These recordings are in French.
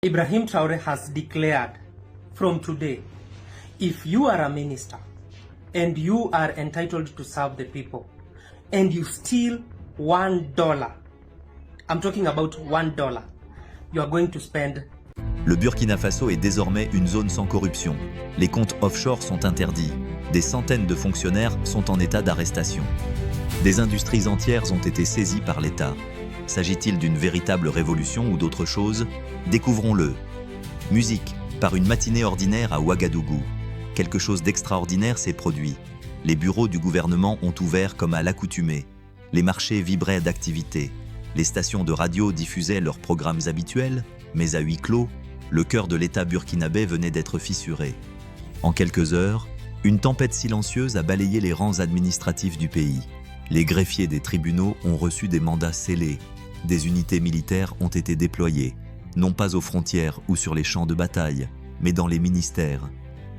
Ibrahim Traore has declared from today, if you are a minister and you are entitled to serve the people and you steal $1, I'm talking about $1, you are going to spend. Le Burkina Faso est désormais une zone sans corruption. Les comptes offshore sont interdits. Des centaines de fonctionnaires sont en état d'arrestation. Des industries entières ont été saisies par l'État. S'agit-il d'une véritable révolution ou d'autre chose? Découvrons-le. Musique, par une matinée ordinaire à Ouagadougou. Quelque chose d'extraordinaire s'est produit. Les bureaux du gouvernement ont ouvert comme à l'accoutumée. Les marchés vibraient d'activité. Les stations de radio diffusaient leurs programmes habituels, mais à huis clos, le cœur de l'État burkinabé venait d'être fissuré. En quelques heures, une tempête silencieuse a balayé les rangs administratifs du pays. Les greffiers des tribunaux ont reçu des mandats scellés. Des unités militaires ont été déployées, non pas aux frontières ou sur les champs de bataille, mais dans les ministères.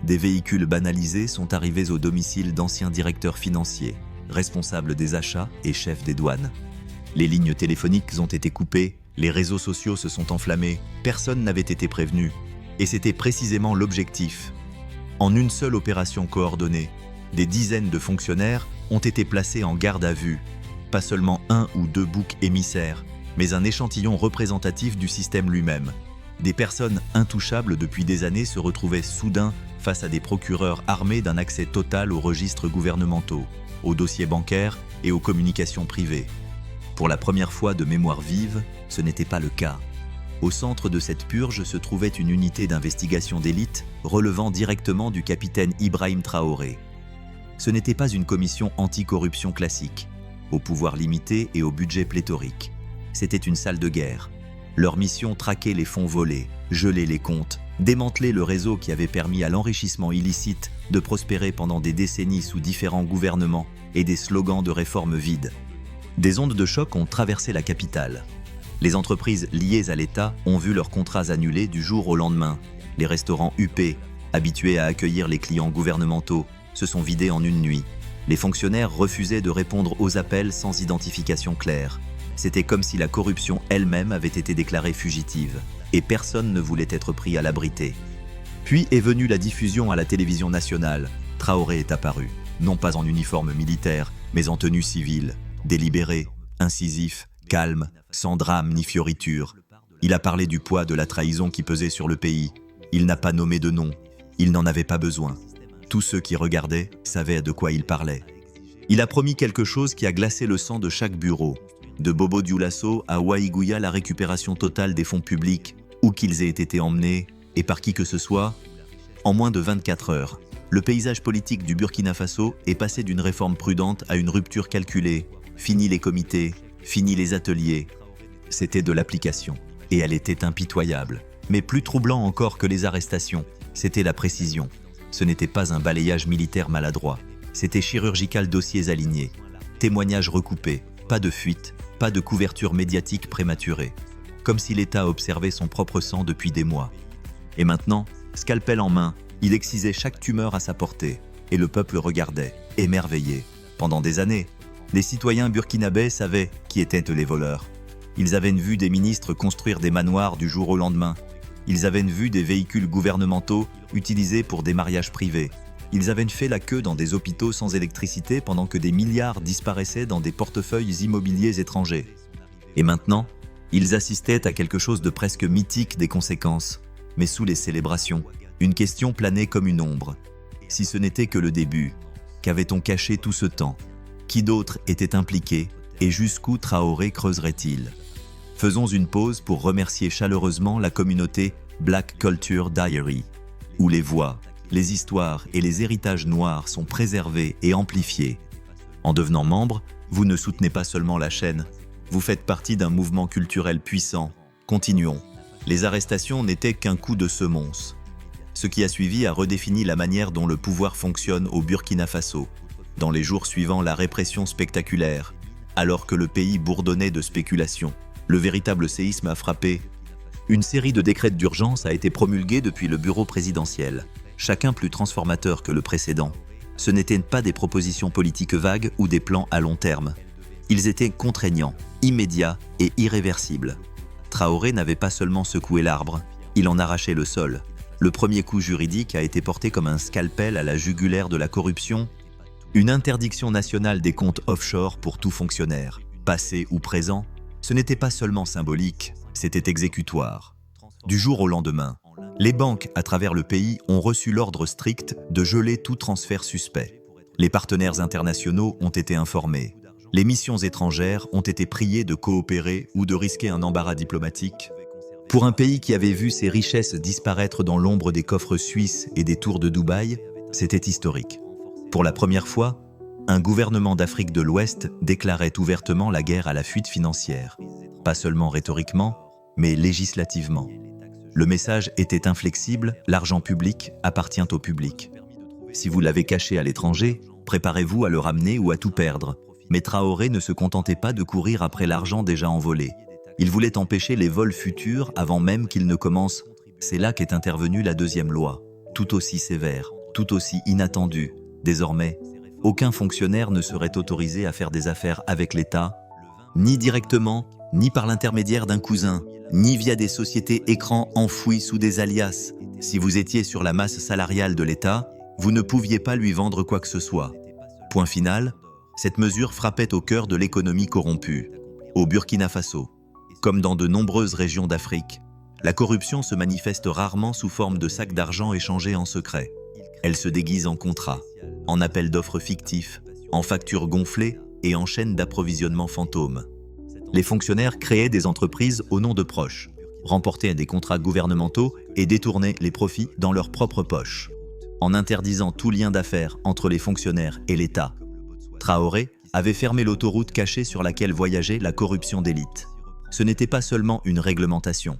Des véhicules banalisés sont arrivés au domicile d'anciens directeurs financiers, responsables des achats et chefs des douanes. Les lignes téléphoniques ont été coupées, les réseaux sociaux se sont enflammés, personne n'avait été prévenu. Et c'était précisément l'objectif. En une seule opération coordonnée, des dizaines de fonctionnaires ont été placés en garde à vue. Pas seulement un ou deux boucs émissaires, mais un échantillon représentatif du système lui-même. Des personnes intouchables depuis des années se retrouvaient soudain face à des procureurs armés d'un accès total aux registres gouvernementaux, aux dossiers bancaires et aux communications privées. Pour la première fois de mémoire vive, ce n'était pas le cas. Au centre de cette purge se trouvait une unité d'investigation d'élite relevant directement du capitaine Ibrahim Traoré. Ce n'était pas une commission anticorruption classique, au pouvoir limité et au budget pléthorique. C'était une salle de guerre. Leur mission, traquer les fonds volés, geler les comptes, démanteler le réseau qui avait permis à l'enrichissement illicite de prospérer pendant des décennies sous différents gouvernements et des slogans de réforme vides. Des ondes de choc ont traversé la capitale. Les entreprises liées à l'État ont vu leurs contrats annulés du jour au lendemain. Les restaurants huppés, habitués à accueillir les clients gouvernementaux, se sont vidés en une nuit. Les fonctionnaires refusaient de répondre aux appels sans identification claire. C'était comme si la corruption elle-même avait été déclarée fugitive, et personne ne voulait être pris à l'abrité. Puis est venue la diffusion à la télévision nationale. Traoré est apparu, non pas en uniforme militaire, mais en tenue civile, délibéré, incisif, calme, sans drame ni fioriture. Il a parlé du poids de la trahison qui pesait sur le pays. Il n'a pas nommé de nom. Il n'en avait pas besoin. Tous ceux qui regardaient savaient de quoi il parlait. Il a promis quelque chose qui a glacé le sang de chaque bureau. De Bobo Dioulasso à Waïgouya, la récupération totale des fonds publics, où qu'ils aient été emmenés, et par qui que ce soit. En moins de 24 heures, le paysage politique du Burkina Faso est passé d'une réforme prudente à une rupture calculée. Fini les comités, fini les ateliers. C'était de l'application, et elle était impitoyable. Mais plus troublant encore que les arrestations, c'était la précision. Ce n'était pas un balayage militaire maladroit, c'était chirurgical, dossiers alignés, témoignages recoupés, pas de fuite, pas de couverture médiatique prématurée, comme si l'État observait son propre sang depuis des mois. Et maintenant, scalpel en main, il excisait chaque tumeur à sa portée, et le peuple regardait, émerveillé. Pendant des années, les citoyens burkinabés savaient qui étaient les voleurs. Ils avaient vu des ministres construire des manoirs du jour au lendemain. Ils avaient vu des véhicules gouvernementaux utilisés pour des mariages privés. Ils avaient fait la queue dans des hôpitaux sans électricité pendant que des milliards disparaissaient dans des portefeuilles immobiliers étrangers. Et maintenant, ils assistaient à quelque chose de presque mythique des conséquences. Mais sous les célébrations, une question planait comme une ombre. Si ce n'était que le début, qu'avait-on caché tout ce temps? Qui d'autre était impliqué et jusqu'où Traoré creuserait-il? Faisons une pause pour remercier chaleureusement la communauté Black Culture Diary, où les voix, les histoires et les héritages noirs sont préservés et amplifiés. En devenant membre, vous ne soutenez pas seulement la chaîne, vous faites partie d'un mouvement culturel puissant. Continuons. Les arrestations n'étaient qu'un coup de semonce. Ce qui a suivi a redéfini la manière dont le pouvoir fonctionne au Burkina Faso. Dans les jours suivant la répression spectaculaire, alors que le pays bourdonnait de spéculation, le véritable séisme a frappé. Une série de décrets d'urgence a été promulguée depuis le bureau présidentiel, chacun plus transformateur que le précédent. Ce n'étaient pas des propositions politiques vagues ou des plans à long terme. Ils étaient contraignants, immédiats et irréversibles. Traoré n'avait pas seulement secoué l'arbre, Il en arrachait le sol. Le premier coup juridique a été porté comme un scalpel à la jugulaire de la corruption. Une interdiction nationale des comptes offshore pour tout fonctionnaire, passé ou présent, ce n'était pas seulement symbolique, c'était exécutoire. Du jour au lendemain, les banques à travers le pays ont reçu l'ordre strict de geler tout transfert suspect. Les partenaires internationaux ont été informés. Les missions étrangères ont été priées de coopérer ou de risquer un embarras diplomatique. Pour un pays qui avait vu ses richesses disparaître dans l'ombre des coffres suisses et des tours de Dubaï, c'était historique. Pour la première fois, un gouvernement d'Afrique de l'Ouest déclarait ouvertement la guerre à la fuite financière. Pas seulement rhétoriquement, mais législativement. Le message était inflexible, l'argent public appartient au public. Si vous l'avez caché à l'étranger, préparez-vous à le ramener ou à tout perdre. Mais Traoré ne se contentait pas de courir après l'argent déjà envolé. Il voulait empêcher les vols futurs avant même qu'ils ne commencent. C'est là qu'est intervenue la deuxième loi, tout aussi sévère, tout aussi inattendue. Désormais, aucun fonctionnaire ne serait autorisé à faire des affaires avec l'État, ni directement, ni par l'intermédiaire d'un cousin, ni via des sociétés écrans enfouies sous des alias. Si vous étiez sur la masse salariale de l'État, vous ne pouviez pas lui vendre quoi que ce soit. Point final, cette mesure frappait au cœur de l'économie corrompue. Au Burkina Faso, comme dans de nombreuses régions d'Afrique, la corruption se manifeste rarement sous forme de sacs d'argent échangés en secret. Elle se déguise en contrats, en appels d'offres fictifs, en factures gonflées et en chaînes d'approvisionnement fantômes. Les fonctionnaires créaient des entreprises au nom de proches, remportaient des contrats gouvernementaux et détournaient les profits dans leurs propres poches. En interdisant tout lien d'affaires entre les fonctionnaires et l'État, Traoré avait fermé l'autoroute cachée sur laquelle voyageait la corruption d'élite. Ce n'était pas seulement une réglementation.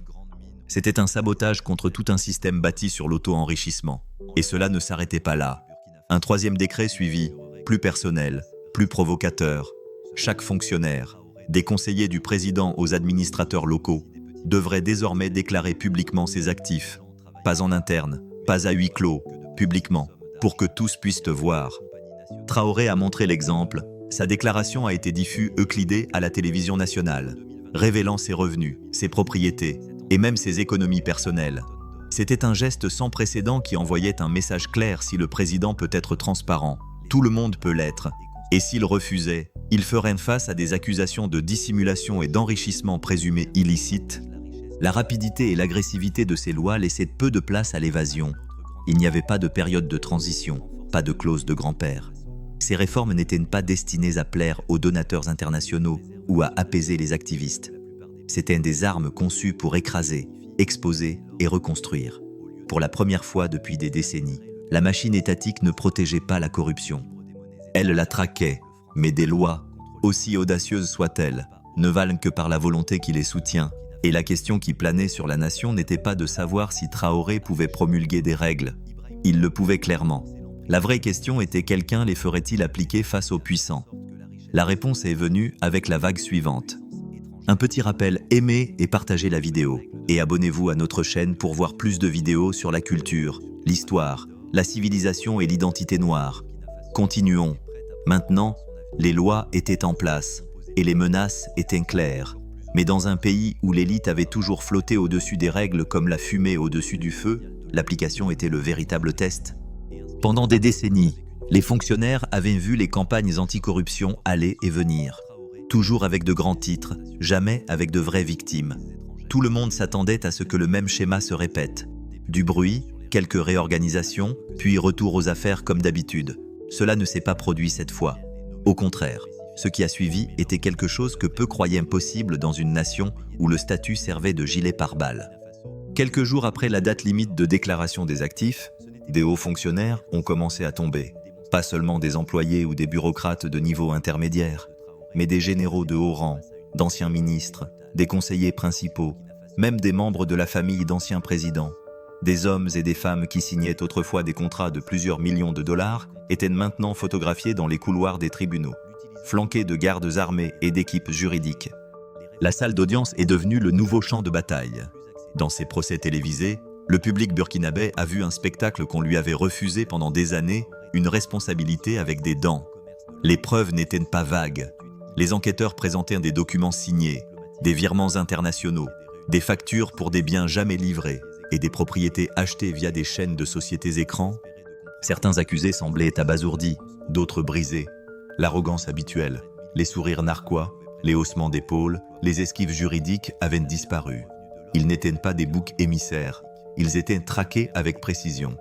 C'était un sabotage contre tout un système bâti sur l'auto-enrichissement. Et cela ne s'arrêtait pas là. Un troisième décret suivit, plus personnel, plus provocateur. Chaque fonctionnaire, des conseillers du président aux administrateurs locaux, devrait désormais déclarer publiquement ses actifs. Pas en interne, pas à huis clos, publiquement, pour que tous puissent te voir. Traoré a montré l'exemple. Sa déclaration a été euclidée à la télévision nationale, révélant ses revenus, ses propriétés et même ses économies personnelles. C'était un geste sans précédent qui envoyait un message clair: si le président peut être transparent, tout le monde peut l'être. Et s'il refusait, il ferait face à des accusations de dissimulation et d'enrichissement présumés illicites. La rapidité et l'agressivité de ces lois laissaient peu de place à l'évasion. Il n'y avait pas de période de transition, pas de clause de grand-père. Ces réformes n'étaient pas destinées à plaire aux donateurs internationaux ou à apaiser les activistes. C'étaient des armes conçues pour écraser, exposer et reconstruire. Pour la première fois depuis des décennies, la machine étatique ne protégeait pas la corruption. Elle la traquait, mais des lois, aussi audacieuses soient-elles, ne valent que par la volonté qui les soutient. Et la question qui planait sur la nation n'était pas de savoir si Traoré pouvait promulguer des règles. Il le pouvait clairement. La vraie question était: quelqu'un les ferait-il appliquer face aux puissants? La réponse est venue avec la vague suivante. Un petit rappel, aimez et partagez la vidéo. Et abonnez-vous à notre chaîne pour voir plus de vidéos sur la culture, l'histoire, la civilisation et l'identité noire. Continuons. Maintenant, les lois étaient en place et les menaces étaient claires. Mais dans un pays où l'élite avait toujours flotté au-dessus des règles comme la fumée au-dessus du feu, l'application était le véritable test. Pendant des décennies, les fonctionnaires avaient vu les campagnes anticorruption aller et venir. Toujours avec de grands titres, jamais avec de vraies victimes. Tout le monde s'attendait à ce que le même schéma se répète. Du bruit, quelques réorganisations, puis retour aux affaires comme d'habitude. Cela ne s'est pas produit cette fois. Au contraire, ce qui a suivi était quelque chose que peu croyaient possible dans une nation où le statut servait de gilet pare-balles. Quelques jours après la date limite de déclaration des actifs, des hauts fonctionnaires ont commencé à tomber. Pas seulement des employés ou des bureaucrates de niveau intermédiaire, mais des généraux de haut rang, d'anciens ministres, des conseillers principaux, même des membres de la famille d'anciens présidents. Des hommes et des femmes qui signaient autrefois des contrats de plusieurs millions de dollars étaient maintenant photographiés dans les couloirs des tribunaux, flanqués de gardes armés et d'équipes juridiques. La salle d'audience est devenue le nouveau champ de bataille. Dans ces procès télévisés, le public burkinabé a vu un spectacle qu'on lui avait refusé pendant des années, une responsabilité avec des dents. Les preuves n'étaient pas vagues. Les enquêteurs présentaient des documents signés, des virements internationaux, des factures pour des biens jamais livrés. et des propriétés achetées via des chaînes de sociétés écrans? Certains accusés semblaient abasourdis, d'autres brisés. L'arrogance habituelle, les sourires narquois, les haussements d'épaules, les esquives juridiques avaient disparu. Ils n'étaient pas des boucs émissaires, ils étaient traqués avec précision.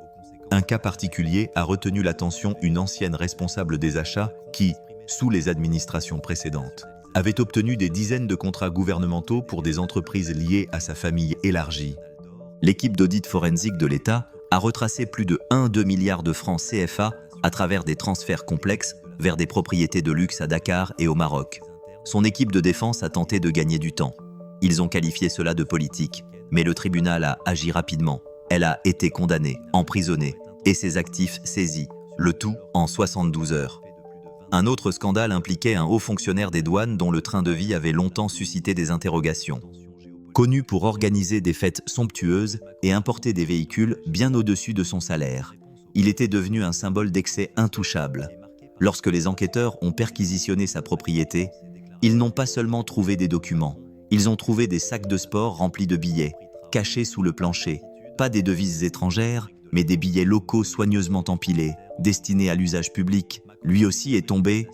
Un cas particulier a retenu l'attention, une ancienne responsable des achats qui, sous les administrations précédentes, avait obtenu des dizaines de contrats gouvernementaux pour des entreprises liées à sa famille élargie. L'équipe d'audit forensique de l'État a retracé plus de 1,2 milliard de francs CFA à travers des transferts complexes vers des propriétés de luxe à Dakar et au Maroc. Son équipe de défense a tenté de gagner du temps. Ils ont qualifié cela de politique, mais le tribunal a agi rapidement. Elle a été condamnée, emprisonnée, et ses actifs saisis, le tout en 72 heures. Un autre scandale impliquait un haut fonctionnaire des douanes dont le train de vie avait longtemps suscité des interrogations. Connu pour organiser des fêtes somptueuses et importer des véhicules bien au-dessus de son salaire, il était devenu un symbole d'excès intouchable. Lorsque les enquêteurs ont perquisitionné sa propriété, ils n'ont pas seulement trouvé des documents, ils ont trouvé des sacs de sport remplis de billets, cachés sous le plancher, pas des devises étrangères, mais des billets locaux soigneusement empilés, destinés à l'usage public. Lui aussi est tombé.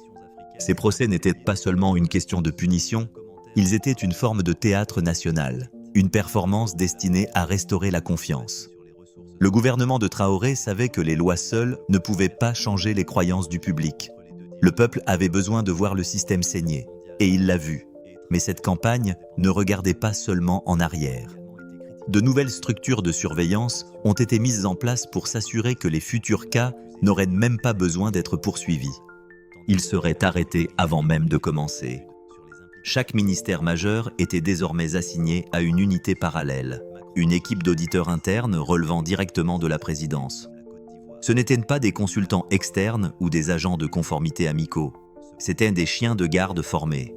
Ces procès n'étaient pas seulement une question de punition, ils étaient une forme de théâtre national, une performance destinée à restaurer la confiance. Le gouvernement de Traoré savait que les lois seules ne pouvaient pas changer les croyances du public. Le peuple avait besoin de voir le système saigner, et il l'a vu. Mais cette campagne ne regardait pas seulement en arrière. De nouvelles structures de surveillance ont été mises en place pour s'assurer que les futurs cas n'auraient même pas besoin d'être poursuivis. Ils seraient arrêtés avant même de commencer. Chaque ministère majeur était désormais assigné à une unité parallèle, une équipe d'auditeurs internes relevant directement de la présidence. Ce n'étaient pas des consultants externes ou des agents de conformité amicaux, c'étaient des chiens de garde formés,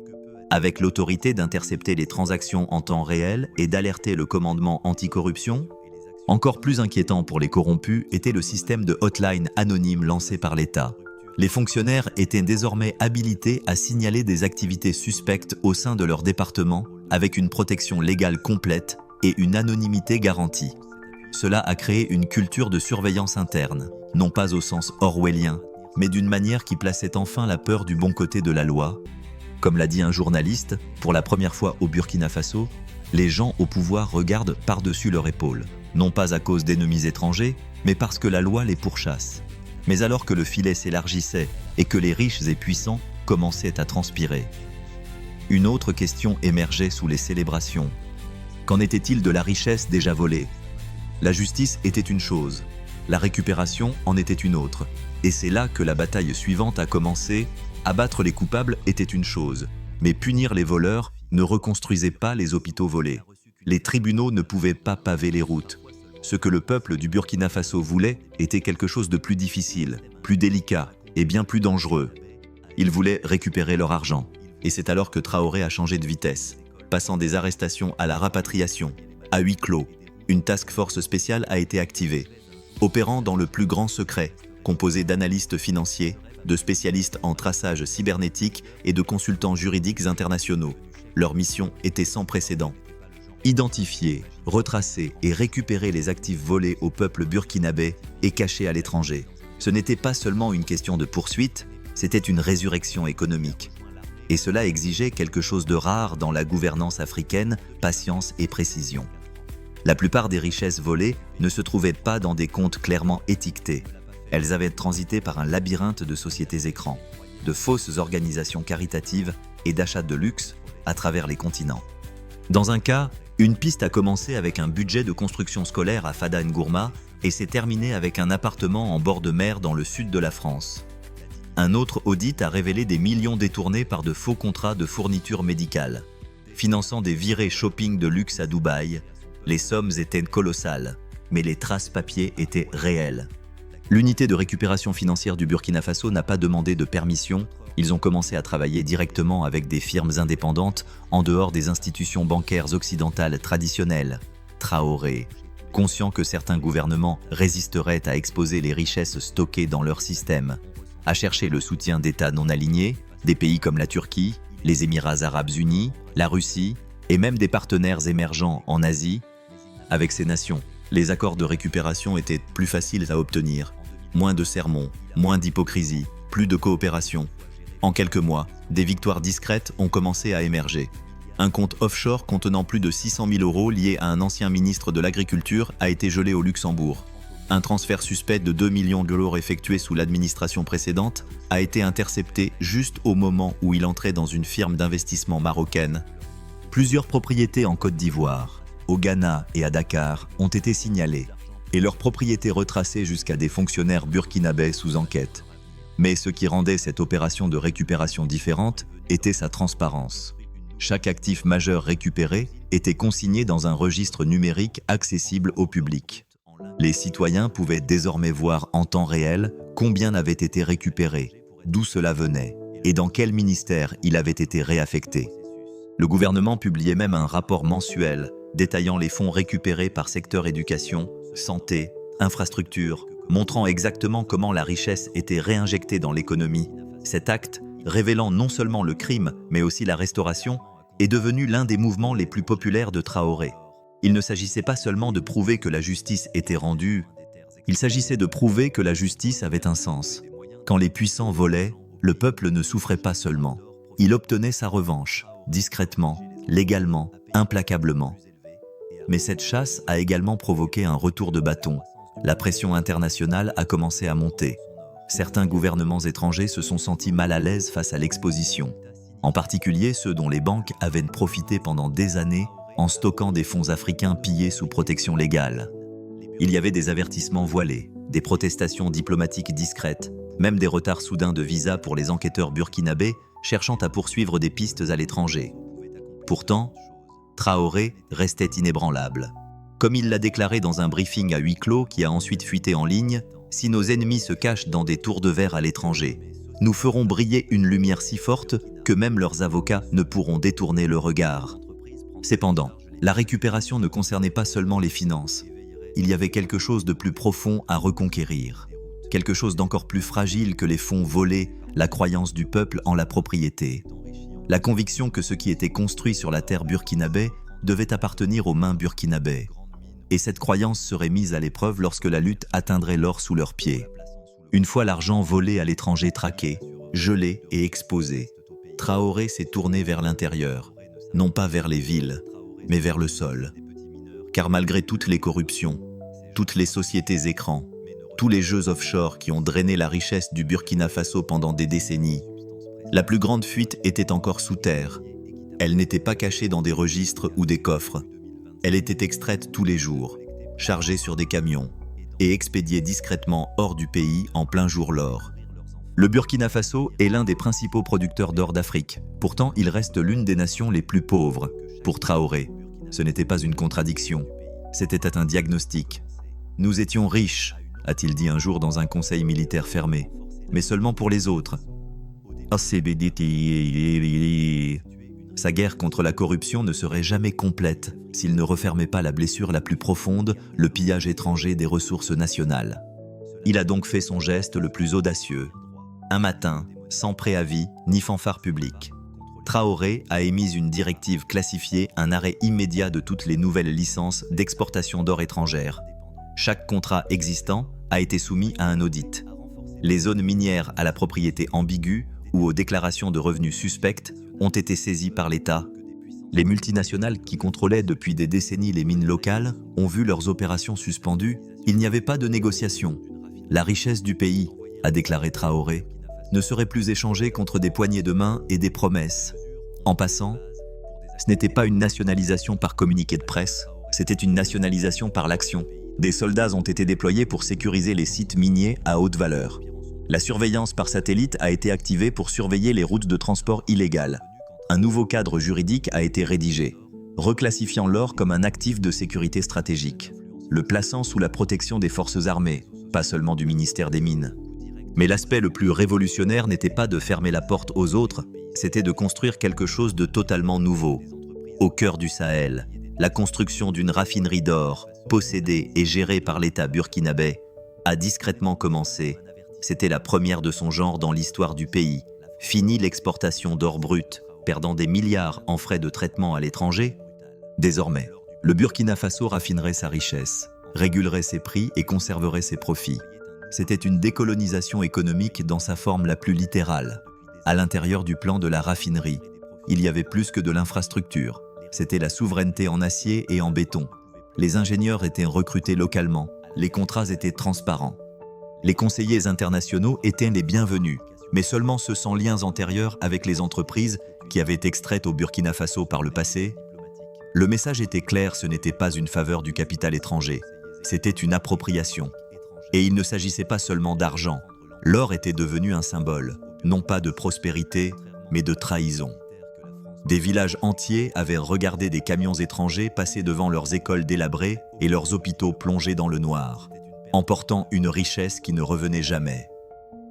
avec l'autorité d'intercepter les transactions en temps réel et d'alerter le commandement anticorruption. Encore plus inquiétant pour les corrompus était le système de hotline anonyme lancé par l'État. Les fonctionnaires étaient désormais habilités à signaler des activités suspectes au sein de leur département avec une protection légale complète et une anonymité garantie. Cela a créé une culture de surveillance interne, non pas au sens orwellien, mais d'une manière qui plaçait enfin la peur du bon côté de la loi. Comme l'a dit un journaliste, pour la première fois au Burkina Faso, les gens au pouvoir regardent par-dessus leur épaule, non pas à cause d'ennemis étrangers, mais parce que la loi les pourchasse. Mais alors que le filet s'élargissait et que les riches et puissants commençaient à transpirer. Une autre question émergeait sous les célébrations. Qu'en était-il de la richesse déjà volée? La justice était une chose, la récupération en était une autre. Et c'est là que la bataille suivante a commencé. Abattre les coupables était une chose, mais punir les voleurs ne reconstruisait pas les hôpitaux volés. Les tribunaux ne pouvaient pas paver les routes. Ce que le peuple du Burkina Faso voulait était quelque chose de plus difficile, plus délicat et bien plus dangereux. Ils voulaient récupérer leur argent. Et c'est alors que Traoré a changé de vitesse, passant des arrestations à la rapatriation. À huis clos, une task force spéciale a été activée, opérant dans le plus grand secret, composée d'analystes financiers, de spécialistes en traçage cybernétique et de consultants juridiques internationaux. Leur mission était sans précédent. Identifier, retracer et récupérer les actifs volés au peuple burkinabé et cachés à l'étranger. Ce n'était pas seulement une question de poursuite, c'était une résurrection économique. Et cela exigeait quelque chose de rare dans la gouvernance africaine, patience et précision. La plupart des richesses volées ne se trouvaient pas dans des comptes clairement étiquetés. Elles avaient transité par un labyrinthe de sociétés écrans, de fausses organisations caritatives et d'achats de luxe à travers les continents. Dans un cas, une piste a commencé avec un budget de construction scolaire à Fada Ngourma et s'est terminée avec un appartement en bord de mer dans le sud de la France. Un autre audit a révélé des millions détournés par de faux contrats de fourniture médicale, finançant des virées shopping de luxe à Dubaï. Les sommes étaient colossales, mais les traces papier étaient réelles. L'unité de récupération financière du Burkina Faso n'a pas demandé de permission. Ils ont commencé à travailler directement avec des firmes indépendantes en dehors des institutions bancaires occidentales traditionnelles. Traoré, conscient que certains gouvernements résisteraient à exposer les richesses stockées dans leur système, a cherché le soutien d'États non alignés, des pays comme la Turquie, les Émirats arabes unis, la Russie et même des partenaires émergents en Asie. Avec ces nations, Les accords de récupération étaient plus faciles à obtenir. Moins de sermons, moins d'hypocrisie, plus de coopération. En quelques mois, des victoires discrètes ont commencé à émerger. Un compte offshore contenant plus de 600 000 € lié à un ancien ministre de l'Agriculture a été gelé au Luxembourg. Un transfert suspect de 2 millions € effectué sous l'administration précédente a été intercepté juste au moment où il entrait dans une firme d'investissement marocaine. Plusieurs propriétés en Côte d'Ivoire, au Ghana et à Dakar ont été signalées et leurs propriétés retracées jusqu'à des fonctionnaires burkinabés sous enquête. Mais ce qui rendait cette opération de récupération différente était sa transparence. Chaque actif majeur récupéré était consigné dans un registre numérique accessible au public. Les citoyens pouvaient désormais voir en temps réel combien avait été récupéré, d'où cela venait et dans quel ministère il avait été réaffecté. Le gouvernement publiait même un rapport mensuel détaillant les fonds récupérés par secteur éducation, santé, infrastructure, montrant exactement comment la richesse était réinjectée dans l'économie. Cet acte, révélant non seulement le crime, mais aussi la restauration, est devenu l'un des mouvements les plus populaires de Traoré. Il ne s'agissait pas seulement de prouver que la justice était rendue, il s'agissait de prouver que la justice avait un sens. Quand les puissants volaient, le peuple ne souffrait pas seulement. Il obtenait sa revanche, discrètement, légalement, implacablement. Mais cette chasse a également provoqué un retour de bâton. La pression internationale a commencé à monter. Certains gouvernements étrangers se sont sentis mal à l'aise face à l'exposition. En particulier ceux dont les banques avaient profité pendant des années en stockant des fonds africains pillés sous protection légale. Il y avait des avertissements voilés, des protestations diplomatiques discrètes, même des retards soudains de visa pour les enquêteurs burkinabés cherchant à poursuivre des pistes à l'étranger. Pourtant, Traoré restait inébranlable. Comme il l'a déclaré dans un briefing à huis clos qui a ensuite fuité en ligne, « Si nos ennemis se cachent dans des tours de verre à l'étranger, nous ferons briller une lumière si forte que même leurs avocats ne pourront détourner le regard. » Cependant, la récupération ne concernait pas seulement les finances. Il y avait quelque chose de plus profond à reconquérir. Quelque chose d'encore plus fragile que les fonds volés, la croyance du peuple en la propriété. La conviction que ce qui était construit sur la terre burkinabé devait appartenir aux mains burkinabées. Et cette croyance serait mise à l'épreuve lorsque la lutte atteindrait l'or sous leurs pieds. Une fois l'argent volé à l'étranger traqué, gelé et exposé, Traoré s'est tourné vers l'intérieur, non pas vers les villes, mais vers le sol. Car malgré toutes les corruptions, toutes les sociétés écrans, tous les jeux offshore qui ont drainé la richesse du Burkina Faso pendant des décennies, la plus grande fuite était encore sous terre. Elle n'était pas cachée dans des registres ou des coffres. Elle était extraite tous les jours, chargée sur des camions et expédiée discrètement hors du pays en plein jour l'or. Le Burkina Faso est l'un des principaux producteurs d'or d'Afrique. Pourtant, il reste l'une des nations les plus pauvres. Pour Traoré, ce n'était pas une contradiction, c'était un diagnostic. « Nous étions riches », a-t-il dit un jour dans un conseil militaire fermé, mais seulement pour les autres. Sa guerre contre la corruption ne serait jamais complète s'il ne refermait pas la blessure la plus profonde, le pillage étranger des ressources nationales. Il a donc fait son geste le plus audacieux. Un matin, sans préavis ni fanfare publique, Traoré a émis une directive classifiée, un arrêt immédiat de toutes les nouvelles licences d'exportation d'or étrangère. Chaque contrat existant a été soumis à un audit. Les zones minières à la propriété ambiguë ou aux déclarations de revenus suspectes ont été saisies par l'État. Les multinationales qui contrôlaient depuis des décennies les mines locales ont vu leurs opérations suspendues. Il n'y avait pas de négociation. La richesse du pays, a déclaré Traoré, ne serait plus échangée contre des poignées de main et des promesses. En passant, ce n'était pas une nationalisation par communiqué de presse, c'était une nationalisation par l'action. Des soldats ont été déployés pour sécuriser les sites miniers à haute valeur. La surveillance par satellite a été activée pour surveiller les routes de transport illégales. Un nouveau cadre juridique a été rédigé, reclassifiant l'or comme un actif de sécurité stratégique, le plaçant sous la protection des forces armées, pas seulement du ministère des Mines. Mais l'aspect le plus révolutionnaire n'était pas de fermer la porte aux autres, c'était de construire quelque chose de totalement nouveau. Au cœur du Sahel, la construction d'une raffinerie d'or, possédée et gérée par l'État burkinabé, a discrètement commencé. C'était la première de son genre dans l'histoire du pays. Fini l'exportation d'or brut, perdant des milliards en frais de traitement à l'étranger. Désormais, le Burkina Faso raffinerait sa richesse, régulerait ses prix et conserverait ses profits. C'était une décolonisation économique dans sa forme la plus littérale. À l'intérieur du plan de la raffinerie, il y avait plus que de l'infrastructure. C'était la souveraineté en acier et en béton. Les ingénieurs étaient recrutés localement, les contrats étaient transparents. Les conseillers internationaux étaient les bienvenus, mais seulement ceux sans liens antérieurs avec les entreprises qui avaient extraites au Burkina Faso par le passé. Le message était clair, ce n'était pas une faveur du capital étranger, c'était une appropriation. Et il ne s'agissait pas seulement d'argent. L'or était devenu un symbole, non pas de prospérité, mais de trahison. Des villages entiers avaient regardé des camions étrangers passer devant leurs écoles délabrées et leurs hôpitaux plongés dans le noir, emportant une richesse qui ne revenait jamais.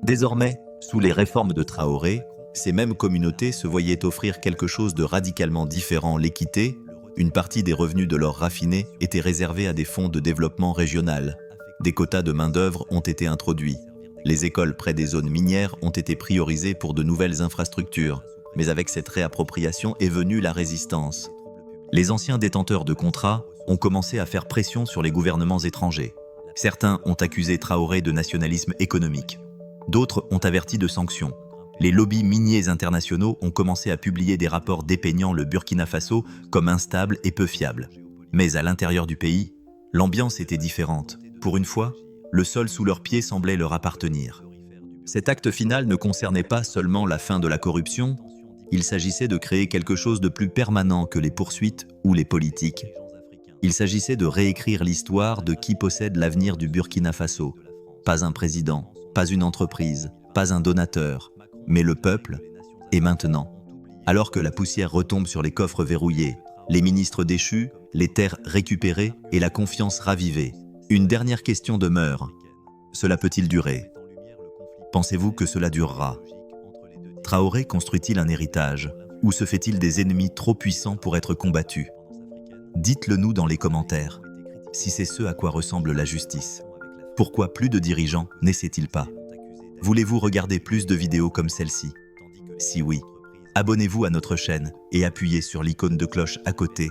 Désormais, sous les réformes de Traoré, ces mêmes communautés se voyaient offrir quelque chose de radicalement différent, l'équité. Une partie des revenus de l'or raffiné était réservée à des fonds de développement régional. Des quotas de main-d'œuvre ont été introduits. Les écoles près des zones minières ont été priorisées pour de nouvelles infrastructures. Mais avec cette réappropriation est venue la résistance. Les anciens détenteurs de contrats ont commencé à faire pression sur les gouvernements étrangers. Certains ont accusé Traoré de nationalisme économique. D'autres ont averti de sanctions. Les lobbies miniers internationaux ont commencé à publier des rapports dépeignant le Burkina Faso comme instable et peu fiable. Mais à l'intérieur du pays, l'ambiance était différente. Pour une fois, le sol sous leurs pieds semblait leur appartenir. Cet acte final ne concernait pas seulement la fin de la corruption, il s'agissait de créer quelque chose de plus permanent que les poursuites ou les politiques. Il s'agissait de réécrire l'histoire de qui possède l'avenir du Burkina Faso. Pas un président, pas une entreprise, pas un donateur, mais le peuple. Et maintenant, alors que la poussière retombe sur les coffres verrouillés, les ministres déchus, les terres récupérées et la confiance ravivée, une dernière question demeure. Cela peut-il durer? Pensez-vous que cela durera? Traoré construit-il un héritage, ou se fait-il des ennemis trop puissants pour être combattus? Dites-le nous dans les commentaires, si c'est ce à quoi ressemble la justice. Pourquoi plus de dirigeants n'essaient-ils pas? Voulez-vous regarder plus de vidéos comme celle-ci? Si oui, abonnez-vous à notre chaîne et appuyez sur l'icône de cloche à côté.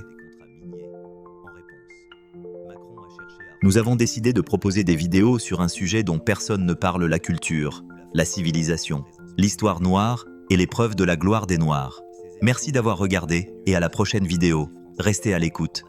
Nous avons décidé de proposer des vidéos sur un sujet dont personne ne parle, la culture, la civilisation, l'histoire noire et l'épreuve de la gloire des Noirs. Merci d'avoir regardé et à la prochaine vidéo. Restez à l'écoute.